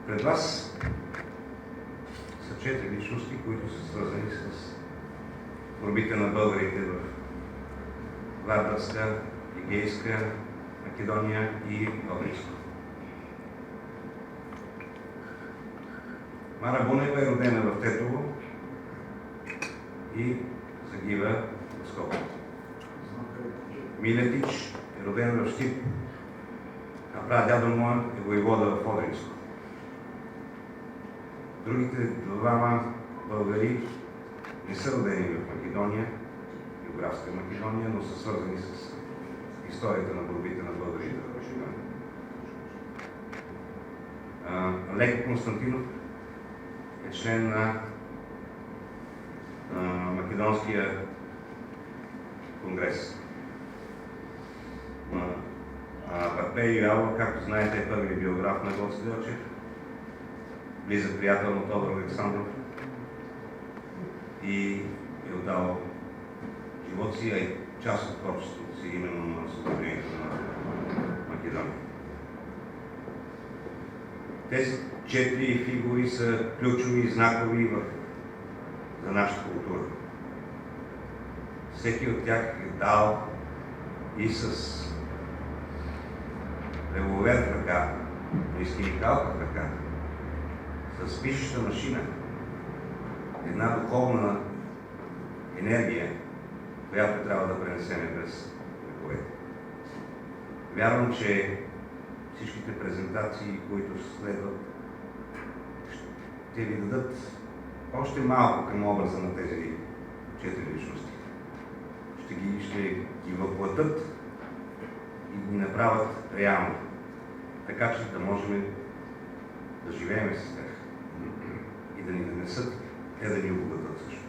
Пред вас са 4 личности, които са свързани с борбите на българите в Вардарска, Егейска, Македония и Одринско. Мара Бунева е родена в Тетово и загива в Скопие. Милетич е роден в Щип, а прадядо му е воевода в Одринско. Другите двама българи не са родени в Македония, географска Македония, но са свързани с историята на борбите на българите в Македония. Леко Константинов е член на Македонския конгрес. Пей Йоава, както знаете, е първият биограф на Гоце Делчев, близък приятел на Тодор Александров и е отдал живота си, а и част от творчеството си именно на освобождението на Македония. Тези 4 фигури са ключови и знакови за нашата култура. Всеки от тях е дал и с револвер в ръка, но и с химикалка в ръка, с пишеща машина, една духовна енергия, която трябва да пренесеме през вековете. Вярвам, че всичките презентации, които следват, ще ви дадат още малко към образа на тези 4 личности. Ще ги въплътат и ги направят реално, така че да можем да живеем с тях и да ни донесат, те да ни обогатят също.